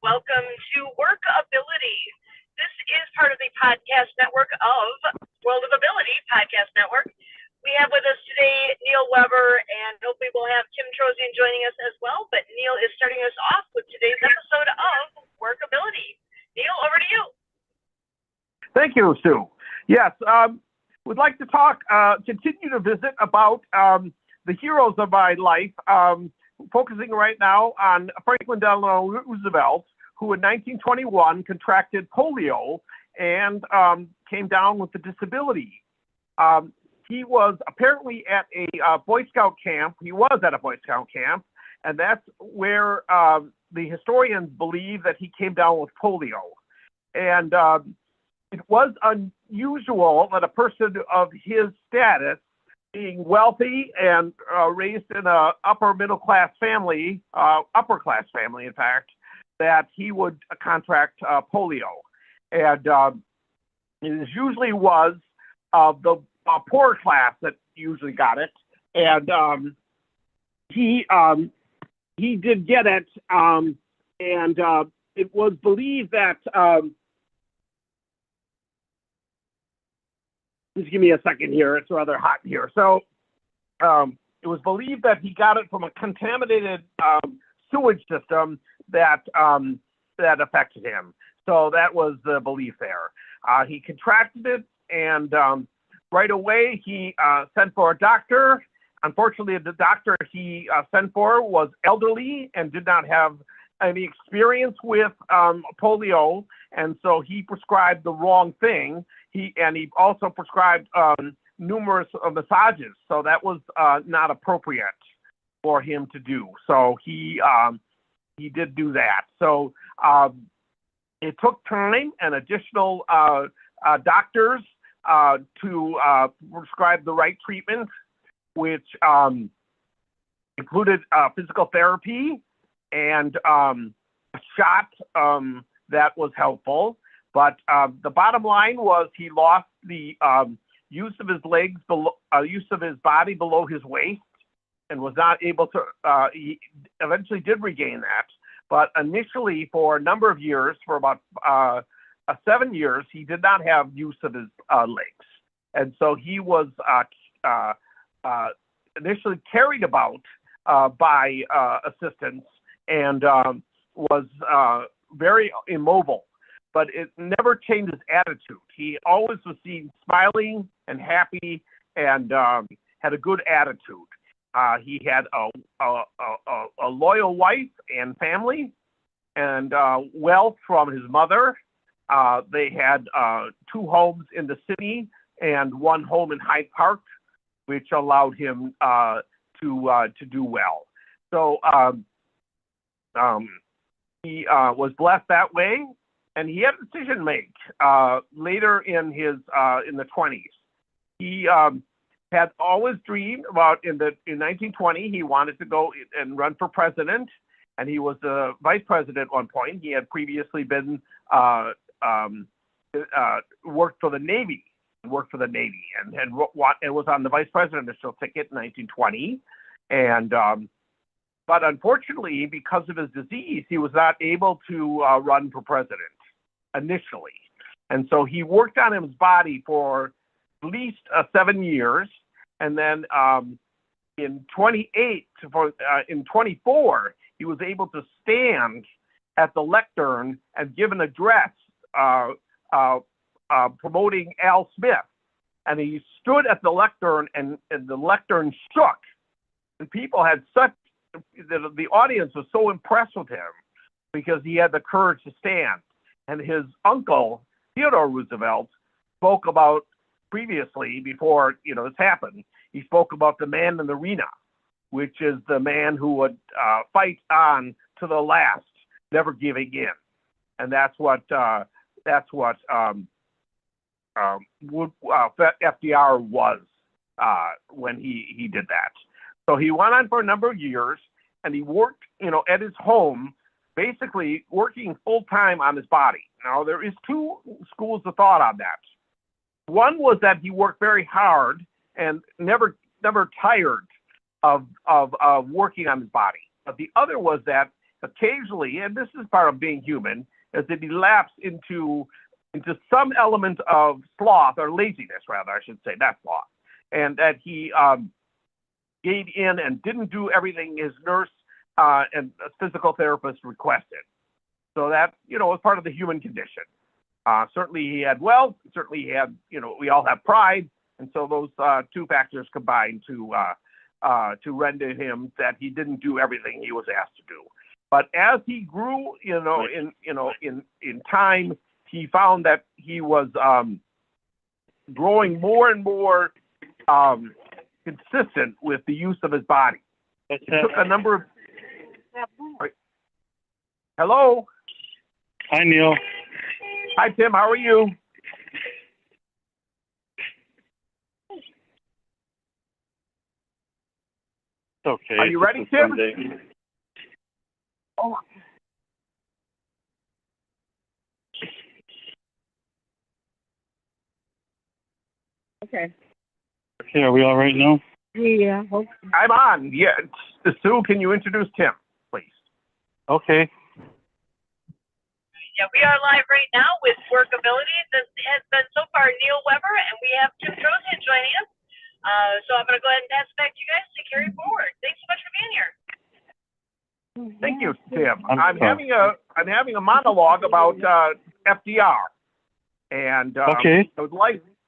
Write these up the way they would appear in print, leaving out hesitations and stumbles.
Welcome to WorkAbility. This is part of the podcast network of World of Ability Podcast Network. We have with us today Neil Weber, and hopefully we'll have Kim Trozian joining us as well. But Neil is starting us off with today's episode of WorkAbility. Neil, over to you. Thank you, Sue. Yes, would like to talk, continue to visit about the heroes of my life, focusing right now on Franklin Delano Roosevelt, who in 1921 contracted polio and came down with a disability. He was apparently at a Boy Scout camp. He was at a Boy Scout camp, and that's where the historians believe that he came down with polio. And it was unusual that a person of his status, being wealthy and raised in a upper class family, in fact, that he would contract polio. And it usually was the poor class that usually got it. And he did get it. And it was believed that, just give me a second here. It's rather hot here. So it was believed that he got it from a contaminated sewage system that affected him. So that was the belief there. He contracted it, and right away he sent for a doctor. Unfortunately, the doctor he sent for was elderly and did not have any experience with polio, and so he prescribed the wrong thing. He also prescribed numerous massages, so that was not appropriate for him to do. So he did do that. So it took time and additional doctors to prescribe the right treatment, which included physical therapy and a shot that was helpful. But the bottom line was he lost the use of his legs, use of his body below his waist, and was not able to, he eventually did regain that. But initially, for a number of years, for about 7 years, he did not have use of his legs. And so he was initially carried about by assistants and was very immobile. But it never changed his attitude. He always was seen smiling and happy and had a good attitude. He had a loyal wife and family and wealth from his mother. They had 2 homes in the city and 1 home in Hyde Park, which allowed him to do well. So he was blessed that way. And he had a decision to make later in his in the 20s. He had always dreamed about in 1920 he wanted to go and run for president, and he was the vice president at one point. He had previously been worked for the Navy, and was on the vice presidential ticket in 1920, and. But unfortunately, because of his disease, he was not able to run for president initially. And so he worked on his body for at least 7 years. And then in 24, he was able to stand at the lectern and give an address promoting Al Smith. And he stood at the lectern, and the lectern shook. And people had the audience was so impressed with him because he had the courage to stand. And his uncle, Theodore Roosevelt, spoke about previously, before this happened, he spoke about the man in the arena, which is the man who would fight on to the last, never giving in. And that's what FDR was when he did that. So he went on for a number of years, and he worked, at his home, basically working full-time on his body. Now, there is 2 schools of thought on that. One was that he worked very hard and never tired of working on his body. But the other was that occasionally, and this is part of being human, is that he lapsed into some element of sloth or laziness, rather, I should say, not sloth, and that he gave in and didn't do everything his nurse and physical therapist requested. So that, was part of the human condition. Certainly he had wealth, certainly he had, we all have pride, and so those two factors combined to render him that he didn't do everything he was asked to do. But as he grew, in time, he found that he was growing more and more consistent with the use of his body. It took a number of. Hello. Hi, Neil. Hi, Tim. How are you? It's okay. Are you ready, Tim? Oh. Okay. Okay, are we all right now? Yeah. I'm on. Yeah. Sue, can you introduce Tim, please? Okay. Yeah, we are live right now with WorkAbility. This has been so far Neil Weber, and we have Tim Trojan joining us. So I'm going to go ahead and pass it back to you guys to carry forward. Thanks so much for being here. Thank you, Tim. I'm having a monologue about FDR, and okay.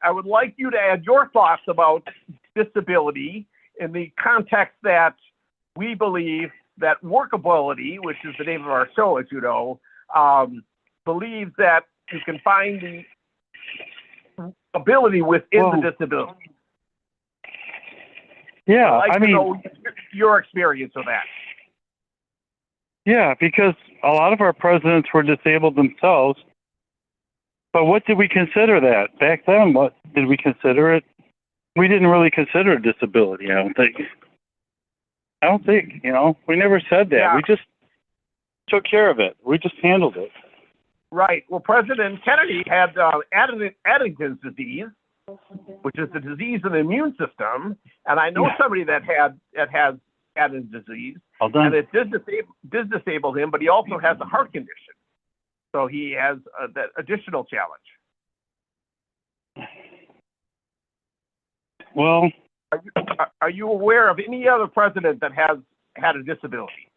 I would like you to add your thoughts about disability in the context that we believe that WorkAbility, which is the name of our show, as you know, believes that you can find the ability within the disability. Yeah, I'd like to know your experience of that. Yeah, because a lot of our presidents were disabled themselves. But what did we consider that? Back then, what did we consider it? We didn't really consider a disability, I don't think, we never said that. Yeah. We just took care of it. We just handled it. Right. Well, President Kennedy had Addington's disease, which is the disease of the immune system. And I know somebody that has Addington's disease. Well done. And it did disable him, but he also has a heart condition. So he has that additional challenge. Well, are you aware of any other president that has had a disability?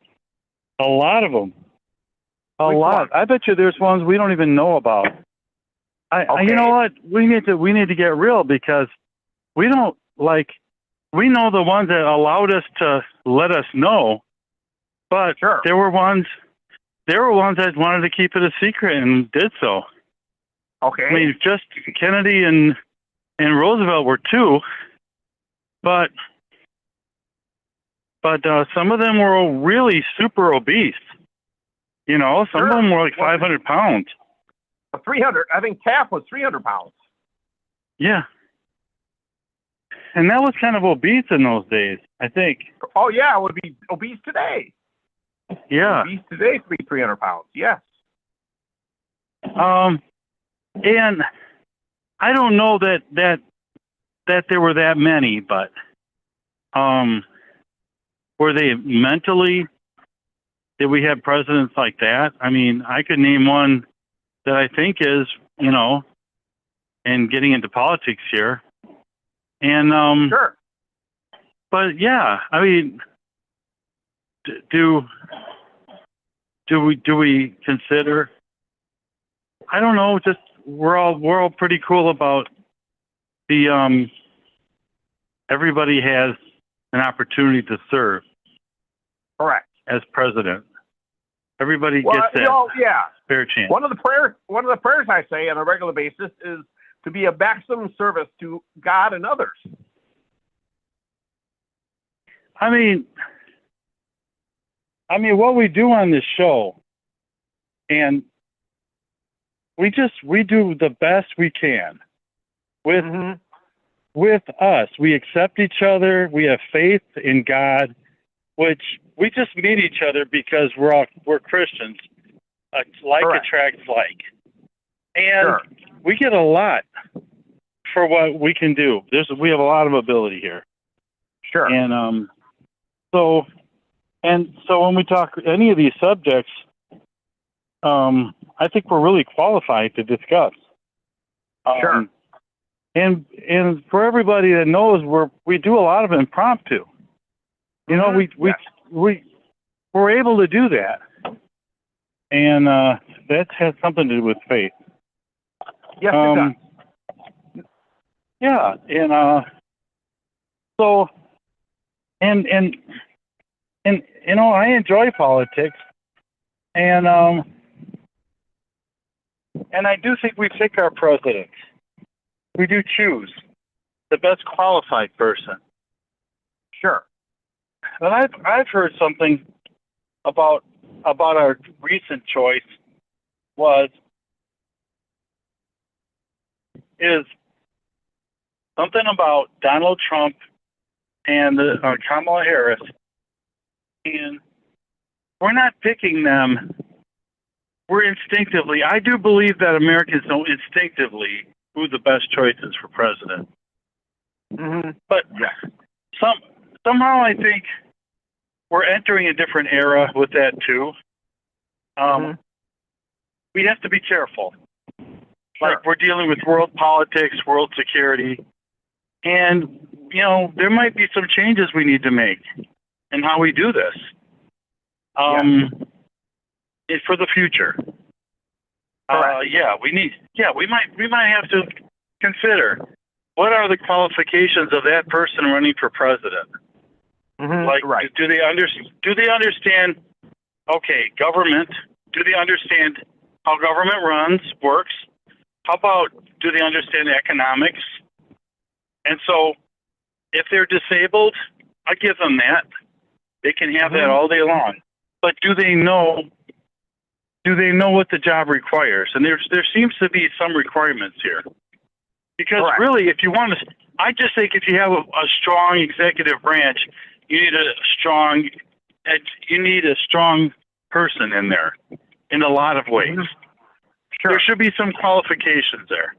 A lot of them. A Which lot. one? I bet you there's ones we don't even know about. You know what? We need to get real, because we don't we know the ones that allowed us to let us know, but sure. there were ones that wanted to keep it a secret and did so. Okay. I mean, just Kennedy and Roosevelt were two, but some of them were really super obese. Some of them were like 500 pounds. 300. I think Taft was 300 pounds. Yeah. And that was kind of obese in those days, I think. Oh, yeah, it would be obese today. Yeah. Obese today would be 300 pounds, yes. And I don't know that there were that many, but were they mentally, did we have presidents like that? I mean, I could name one that I think is, and getting into politics here. And sure. But yeah, I mean, do we consider? I don't know. Just we're all pretty cool about the everybody has an opportunity to serve. Correct. As president, everybody gets that fair chance. One of the prayers I say on a regular basis is to be a maximum service to God and others. I mean, what we do on this show, and we do the best we can with us. We accept each other. We have faith in God, which we just meet each other because we're Christians. Like attracts like, and we get a lot for what we can do. We have a lot of ability here. Sure. And so And so when we talk any of these subjects, I think we're really qualified to discuss. Sure. And for everybody that knows, we do a lot of impromptu. You know, we're able to do that, and that has something to do with faith. Yes, it does. Yeah, and so and you know, I enjoy politics, and I do think we pick our presidents. We do choose the best qualified person. Sure. But I've heard something about our recent choice is something about Donald Trump and Kamala Harris, and we're not picking them. We're instinctively. I do believe that Americans know instinctively who the best choice is for president. Mm-hmm. But somehow I think we're entering a different era with that too. We have to be careful. Sure. Like, we're dealing with world politics, world security, and you know, there might be some changes we need to make in how we do this. For the future. We might have to consider what are the qualifications of that person running for president. Mm-hmm. Like, right. do they understand? Okay, government. Do they understand how government works? How about, do they understand economics? And so, if they're disabled, I give them that. They can have that all day long. But do they know what the job requires? And there seems to be some requirements here. Because really, if you want to, I just think if you have a strong executive branch, you need a strong person in there in a lot of ways. Sure. There should be some qualifications there.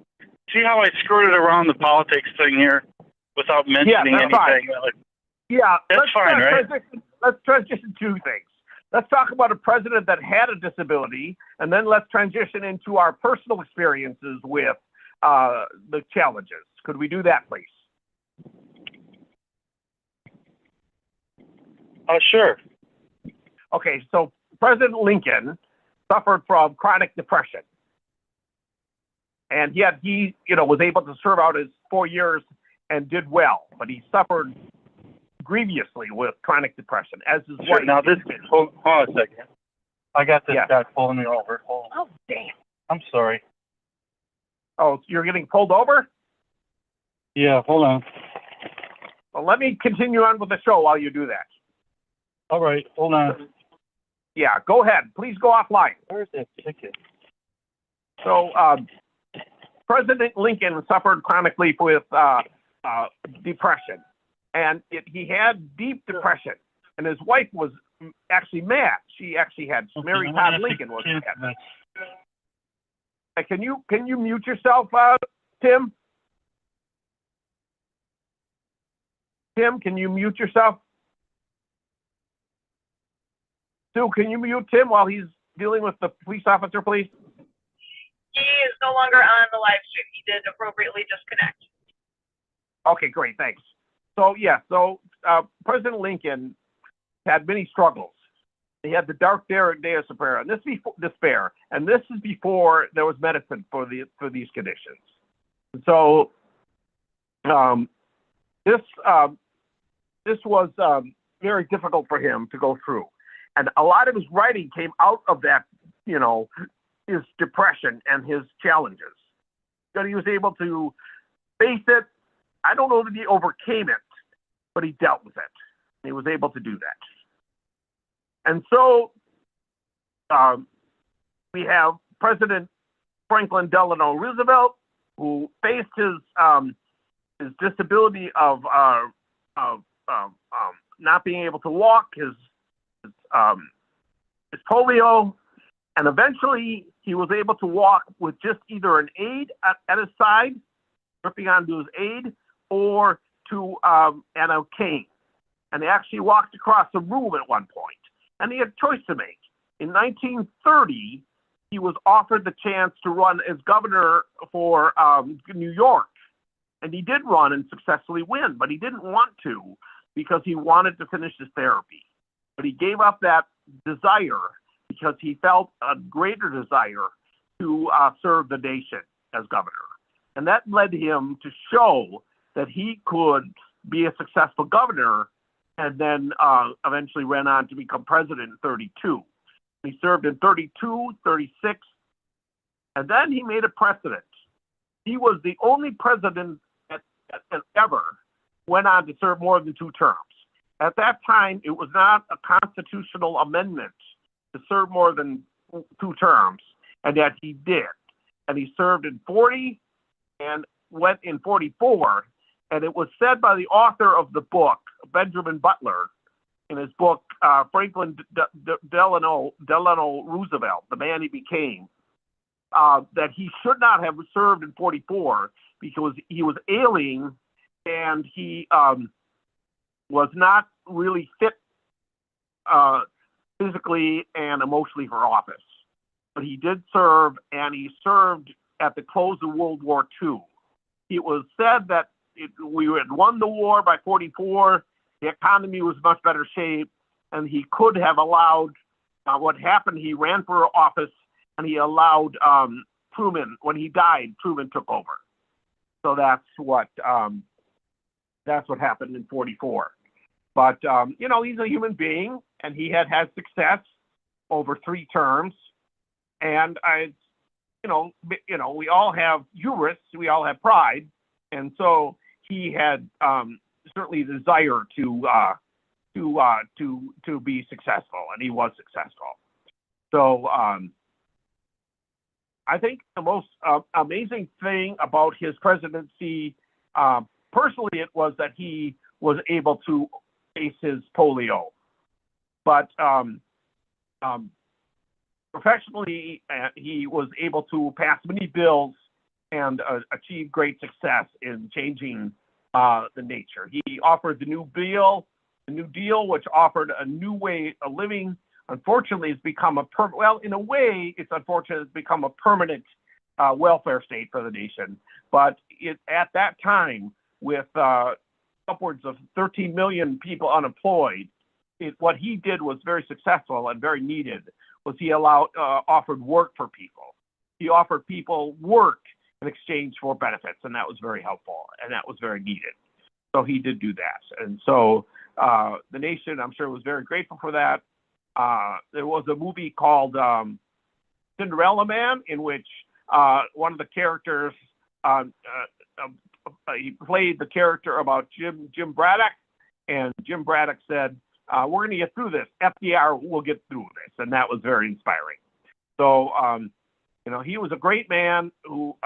See how I skirted around the politics thing here without mentioning anything? Fine. That's fine, right? Let's transition to things. Let's talk about a president that had a disability, and then let's transition into our personal experiences with the challenges. Could we do that, please? Sure. Okay, so President Lincoln suffered from chronic depression, and yet he was able to serve out his 4 years and did well, but he suffered grievously with chronic depression, as his wife. Now hold on a second. I got this guy pulling me over. Oh, damn. I'm sorry. Oh, you're getting pulled over? Yeah, hold on. Well, let me continue on with the show while you do that. All right, hold on. Yeah, go ahead. Please go offline. Where's that ticket? So, President Lincoln suffered chronically with depression, and he had deep depression, and his wife was actually mad. She actually had Mary Todd Lincoln was mad. Can you mute yourself, Tim? Tim, can you mute yourself? Sue, can you mute Tim while he's dealing with the police officer, please? He is no longer on the live stream. He did appropriately disconnect. Okay, great, thanks. So President Lincoln had many struggles. He had the dark day of despair, and this is before there was medicine for these conditions. So this was very difficult for him to go through, and a lot of his writing came out of that, his depression and his challenges. That he was able to face it. I don't know that he overcame it, but he dealt with it. He was able to do that. And so we have President Franklin Delano Roosevelt, who faced his disability of not being able to walk, his polio, and eventually he was able to walk with just either an aid at his side, gripping onto his aid, or and a cane. and he actually walked across the room at one point, and he had a choice to make. In 1930, he was offered the chance to run as governor for New York, and he did run and successfully win, but he didn't want to because he wanted to finish his therapy. But he gave up that desire because he felt a greater desire to serve the nation as governor. And that led him to show that he could be a successful governor, and then eventually went on to become president in 32. He served in 32, 36, and then he made a precedent. He was the only president that ever went on to serve more than 2 terms. At that time, it was not a constitutional amendment to serve more than 2 terms, and yet he did. And he served in 40 and went in 44. And it was said by the author of the book, Benjamin Butler, in his book, Franklin Delano Roosevelt, The Man He Became, that he should not have served in 44 because he was ailing and he was not really fit physically and emotionally for office. But he did serve, and he served at the close of World War II. It was said that we had won the war by 44, the economy was much better shape, and he could have allowed what happened. He ran for office, and he allowed Truman, when he died, Truman took over. So that's what happened in 44. But, he's a human being, and he had success over 3 terms. And we all have hubris, we all have pride. And so he had certainly the desire to be successful, and he was successful. So I think the most amazing thing about his presidency, personally, it was that he was able to face his polio. But professionally, he was able to pass many bills and achieve great success in changing the nature. He offered the New Deal, which offered a new way of living. Unfortunately, it's become in a way, it's unfortunate it's become a permanent welfare state for the nation. But at that time, with upwards of 13 million people unemployed, what he did was very successful and very needed. Was he offered work for people. He offered people work in exchange for benefits, and that was very helpful, and that was very needed. So he did do that. And so the nation, I'm sure, was very grateful for that. There was a movie called Cinderella Man, in which one of the characters, he played the character about Jim Braddock, and Jim Braddock said, we're going to get through this. FDR will get through this. And that was very inspiring. So, he was a great man who,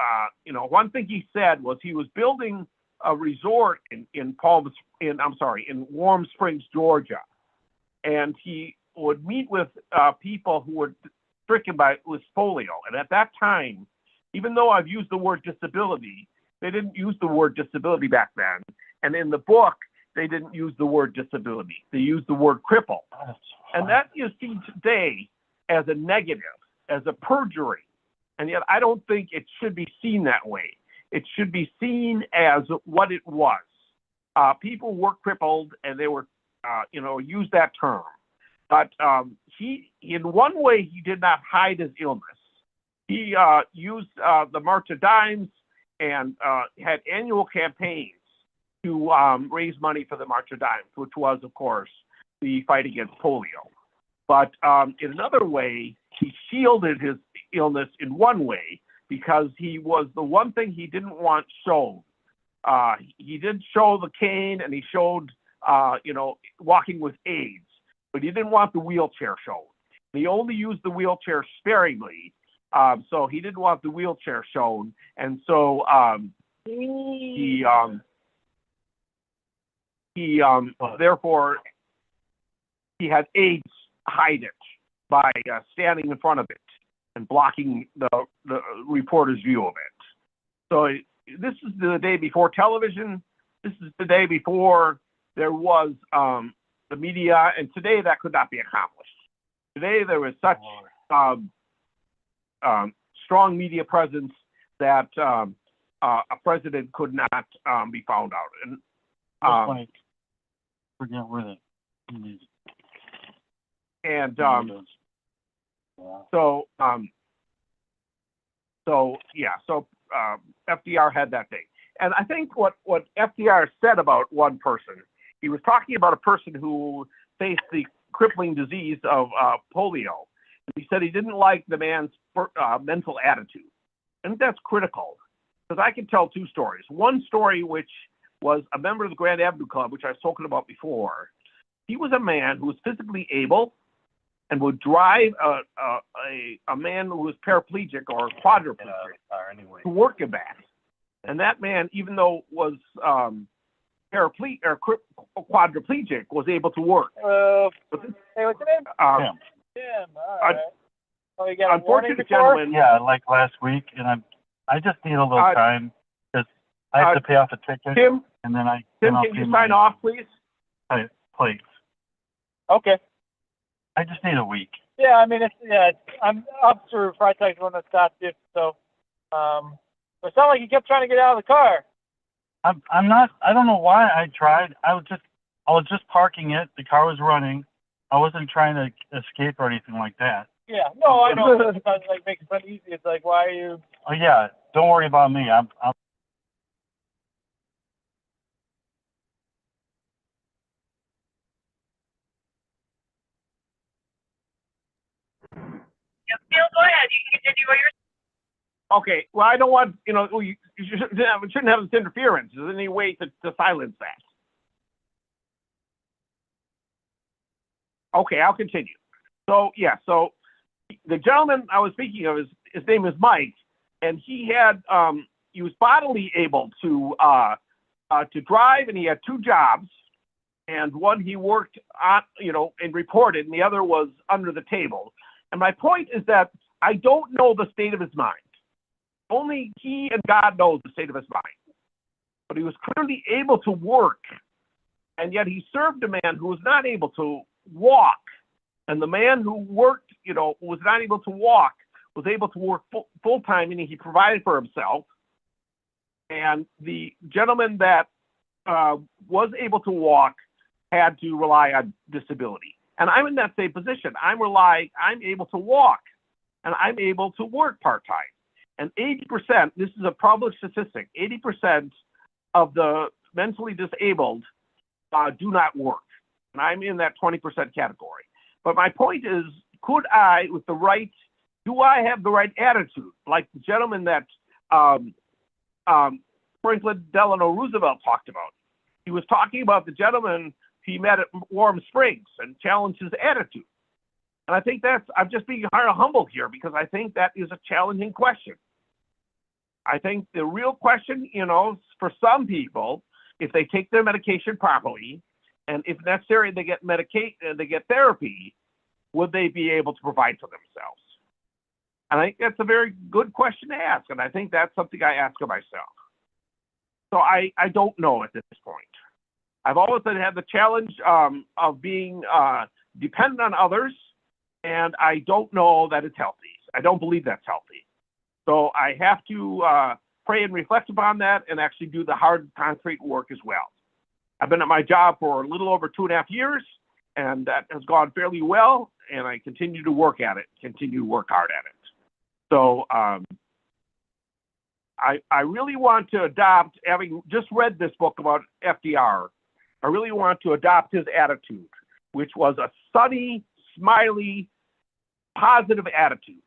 one thing he said was he was building a resort in Warm Springs, Georgia. And he would meet with people who were stricken with polio. And at that time, even though I've used the word disability, they didn't use the word disability back then. And in the book, they didn't use the word disability. They used the word cripple. And that is seen today as a negative, as a perjury. And yet I don't think it should be seen that way. It should be seen as what it was. People were crippled, and they were, used that term. But in one way, he did not hide his illness. He used the March of Dimes and had annual campaigns to raise money for the March of Dimes, which was, of course, the fight against polio. But in another way, he shielded his illness in one way, because he was the one thing he didn't want shown. He did show the cane, and he showed, walking with AIDS, but he didn't want the wheelchair shown. He only used the wheelchair sparingly, so he didn't want the wheelchair shown, and so therefore, he had aides hide it by standing in front of it and blocking the reporter's view of it. So this is the day before television. This is the day before there was the media, and today that could not be accomplished. Today there was such strong media presence that a president could not be found out. And forget where that. And so FDR had that day. And I think what FDR said about one person, he was talking about a person who faced the crippling disease of polio. He said he didn't like the man's mental attitude. And that's critical, because I can tell two stories. One story, which was a member of the Grand Avenue Club, which I've spoken about before. He was a man who was physically able and would drive a man who was paraplegic or quadriplegic to work and back. And that man, even though was paraplegic or quadriplegic, was able to work. Hey, what's your name? Tim. All right. Oh, you got a warning before? Gentleman. Yeah, like last week, and I just need a little time because I have to pay off a ticket. Tim, and then Tim, can you sign off, please? Please. Okay. I just need a week. Yeah, I mean, I'm up for Freitag's one that stopped you, so, it sounded like you kept trying to get out of the car. I'm not. I don't know why I tried. I was just parking it. The car was running. I wasn't trying to escape or anything like that. Yeah, no, I know. Sometimes like makes it easy. It's like, why are you? Oh yeah, don't worry about me. I'm Yep, Neil, go ahead. You can continue what you're. Okay. Well, I don't want, you shouldn't have this interference. Is there any way to silence that? Okay, I'll continue. So the gentleman I was speaking of, his name is Mike, and he was bodily able to drive, and he had two jobs, and one he worked on, and reported, and the other was under the table. And my point is that I don't know the state of his mind. Only he and God knows the state of his mind. But he was clearly able to work, and yet he served a man who was not able to walk. And the man who worked, was not able to walk, was able to work full time, meaning he provided for himself. And the gentleman that was able to walk had to rely on disability. And I'm in that same position. I'm able to walk, and I'm able to work part time. And 80%, this is a published statistic, 80% of the mentally disabled do not work. And I'm in that 20% category. But my point is, do I have the right attitude? Like the gentleman that Franklin Delano Roosevelt talked about. He was talking about the gentleman he met at Warm Springs and challenged his attitude. And I think I'm just being humble here, because I think that is a challenging question. I think the real question, for some people, if they take their medication properly, and if necessary, they get therapy, would they be able to provide for themselves? And I think that's a very good question to ask, and I think that's something I ask of myself. So I don't know at this point. I've always had the challenge of being dependent on others, and I don't know that it's healthy. I don't believe that's healthy. So I have to pray and reflect upon that and actually do the hard, concrete work as well. I've been at my job for a little over 2.5 years, and that has gone fairly well, and I continue to work at it, continue to work hard at it. So I really want to adopt, having just read this book about FDR, I really want to adopt his attitude, which was a sunny, smiley, positive attitude.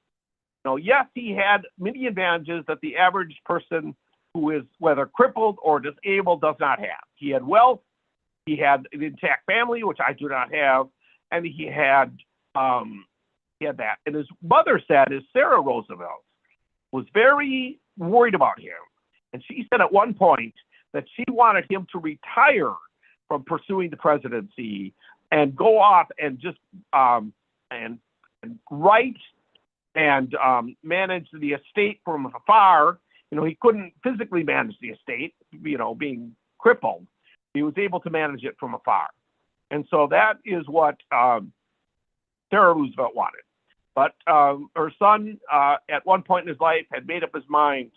Yes, he had many advantages that the average person who is whether crippled or disabled does not have. He had wealth, he had an intact family, which I do not have, and he had that. And his mother said, Sarah Roosevelt, was very worried about him. And she said at one point that she wanted him to retire from pursuing the presidency and go off and just and write and manage the estate from afar. He couldn't physically manage the estate, being crippled. He was able to manage it from afar. And so that is what Sarah Roosevelt wanted. But her son, at one point in his life, had made up his mind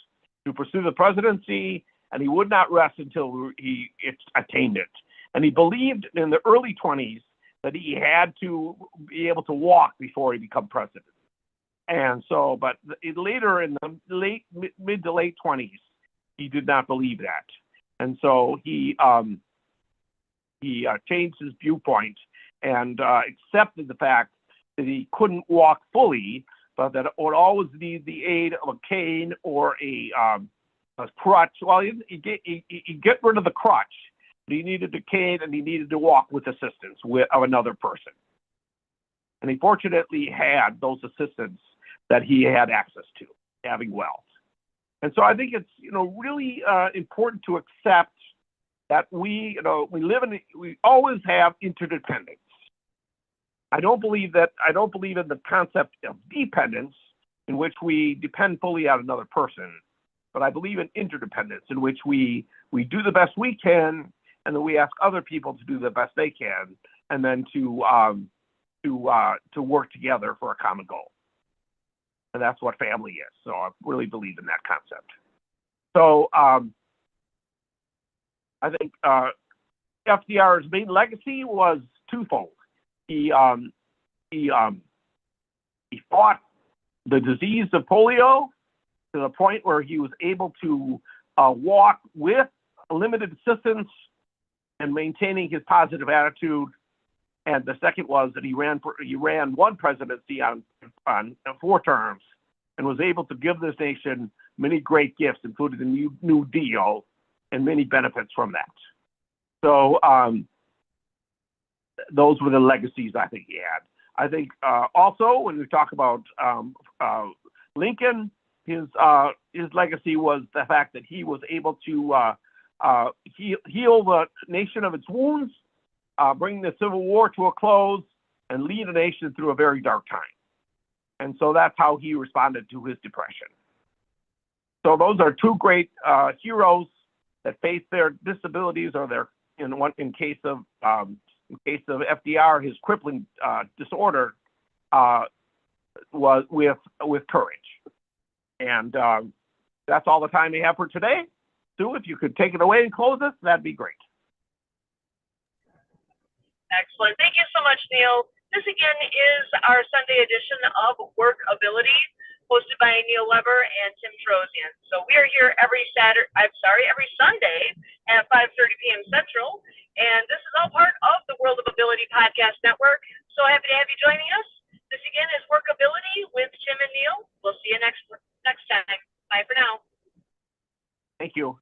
to pursue the presidency, and he would not rest until he attained it. And he believed in the early 20s that he had to be able to walk before he become president. And so, but later in the mid to late 20s, he did not believe that. And so he changed his viewpoint and accepted the fact that he couldn't walk fully, but that it would always need the aid of a cane or a crutch. Well, he get rid of the crutch, but he needed a cane and he needed to walk with assistance of another person. And he fortunately had those assistants that he had access to, having wealth. And so I think it's really important to accept that we always have interdependence. I don't believe in the concept of dependence, in which we depend fully on another person, but I believe in interdependence, in which we do the best we can, and then we ask other people to do the best they can, and then to work together for a common goal. And that's what family is. So I really believe in that concept. So I think FDR's main legacy was twofold. He fought the disease of polio to the point where he was able to walk with limited assistance and maintaining his positive attitude. And the second was that he ran one presidency on 4 terms and was able to give this nation many great gifts, including the New Deal and many benefits from that. So those were the legacies I think he had. I think also when we talk about Lincoln, his legacy was the fact that he was able to heal the nation of its wounds, bring the Civil War to a close, and lead a nation through a very dark time. And so that's how he responded to his depression. So those are 2 great heroes that faced their disabilities, or their in case of FDR, his crippling disorder, was with courage. And that's all the time we have for today. Sue, if you could take it away and close us, that'd be great. Excellent. Thank you so much, Neil. This again is our Sunday edition of WorkAbility, hosted by Neil Weber and Tim Trosian. So we are here every Sunday at 5:30 p.m. Central, and this is all part of the World of Ability Podcast Network. So happy to have you joining us. This again is WorkAbility with Tim and Neil. We'll see you next time. Bye for now. Thank you.